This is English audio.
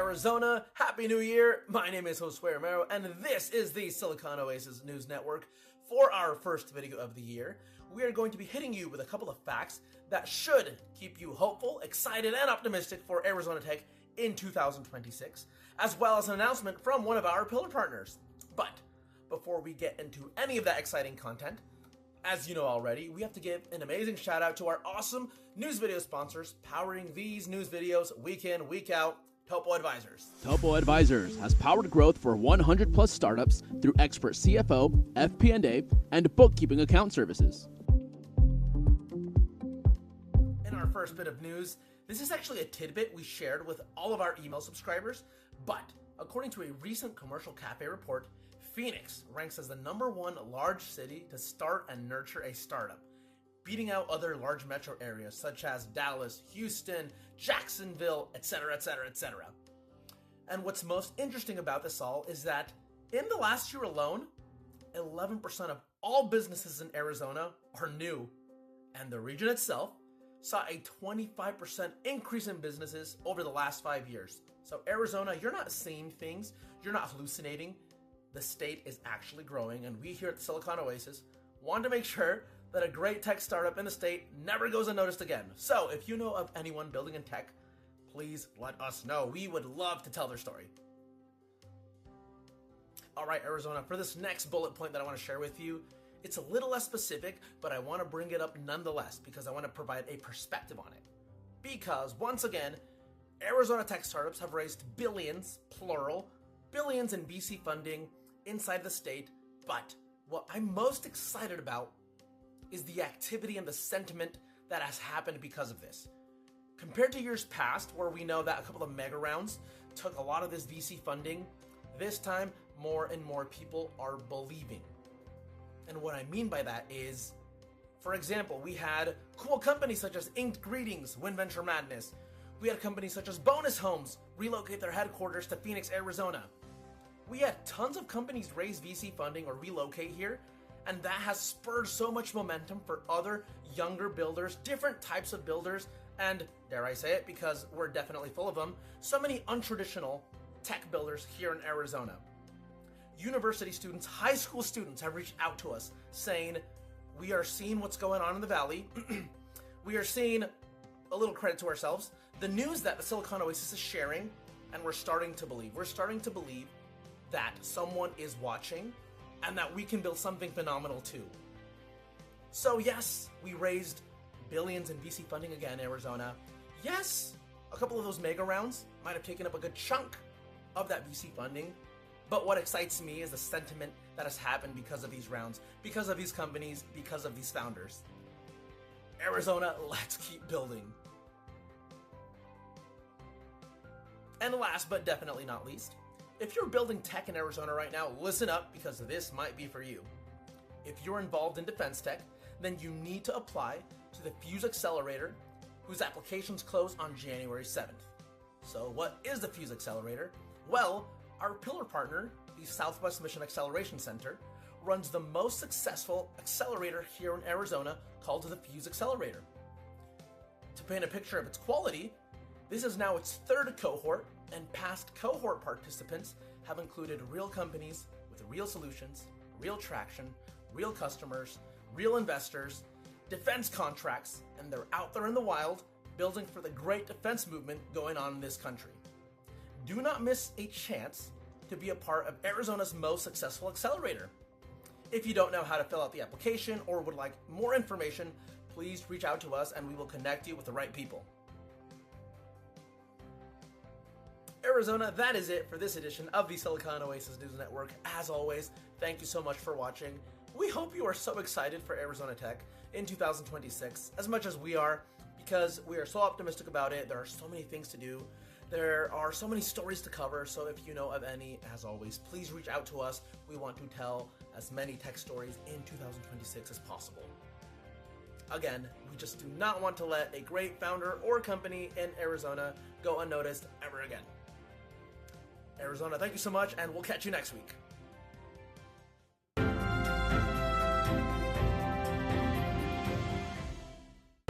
Arizona. Happy New Year. My name is Josue Romero, and this is the Silicon Oasis News Network. For our first video of the year, we are going to be hitting you with a couple of facts that should keep you hopeful, excited, and optimistic for Arizona Tech in 2026, as well as an announcement from one of our pillar partners. But before we get into any of that exciting content, as you know already, we have to give an amazing shout out to our awesome news video sponsors powering these news videos week in, week out, Topo Advisors. Topo Advisors has powered growth for 100 plus startups through expert CFO, FP&A, and bookkeeping account services. In our first bit of news, this is actually a tidbit we shared with all of our email subscribers, but according to a recent Commercial Cafe report, Phoenix ranks as the #1 large city to start and nurture a startup, beating out other large metro areas such as Dallas, Houston, Jacksonville, etc., etc., etc. And what's most interesting about this all is that in the last year alone, 11% of all businesses in Arizona are new, and the region itself saw a 25% increase in businesses over the last 5 years. So Arizona, you're not seeing things, you're not hallucinating. The state is actually growing, and we here at the Silicon Oasis want to make sure that a great tech startup in the state never goes unnoticed again. So if you know of anyone building in tech, please let us know. We would love to tell their story. All right, Arizona, for this next bullet point that I want to share with you, it's a little less specific, but I want to bring it up nonetheless because I want to provide a perspective on it. Because once again, Arizona tech startups have raised billions, plural, billions in VC funding inside the state, but what I'm most excited about is the activity and the sentiment that has happened because of this. Compared to years past, where we know that a couple of mega rounds took a lot of this VC funding, this time more and more people are believing. And what I mean by that is, for example, we had cool companies such as Inked Greetings win Venture Madness. We had companies such as Bonus Homes relocate their headquarters to Phoenix, Arizona. We had tons of companies raise VC funding or relocate here, and that has spurred so much momentum for other younger builders, different types of builders, and dare I say it, because we're definitely full of them, so many untraditional tech builders here in Arizona. University students, high school students have reached out to us saying, we are seeing what's going on in the Valley. We are seeing, a little credit to ourselves, the news that the Silicon Oasis is sharing, and we're starting to believe. We're starting to believe that someone is watching and that we can build something phenomenal too. So yes, we raised billions in VC funding again in Arizona. Yes, a couple of those mega rounds might have taken up a good chunk of that VC funding, but what excites me is the sentiment that has happened because of these rounds, because of these companies, because of these founders. Arizona, let's keep building. And last but definitely not least, if you're building tech in Arizona right now, listen up because this might be for you. If you're involved in defense tech, then you need to apply to the Fuse Accelerator, whose applications close on January 7th. So what is the Fuse Accelerator? Well, our pillar partner, the Southwest Mission Acceleration Center, runs the most successful accelerator here in Arizona called the Fuse Accelerator. To paint a picture of its quality, this is now its 3rd cohort, and past cohort participants have included real companies with real solutions, real traction, real customers, real investors, defense contracts, and they're out there in the wild building for the great defense movement going on in this country. Do not miss a chance to be a part of Arizona's most successful accelerator. If you don't know how to fill out the application or would like more information, please reach out to us and we will connect you with the right people. Arizona, that is it for this edition of the Silicon Oasis News Network. As always, thank you so much for watching. We hope you are so excited for Arizona Tech in 2026 as much as we are, because we are so optimistic about it. There are so many things to do. There are so many stories to cover, so if you know of any, as always, please reach out to us. We want to tell as many tech stories in 2026 as possible. Again, we just do not want to let a great founder or company in Arizona go unnoticed ever again. Arizona, thank you so much, and we'll catch you next week.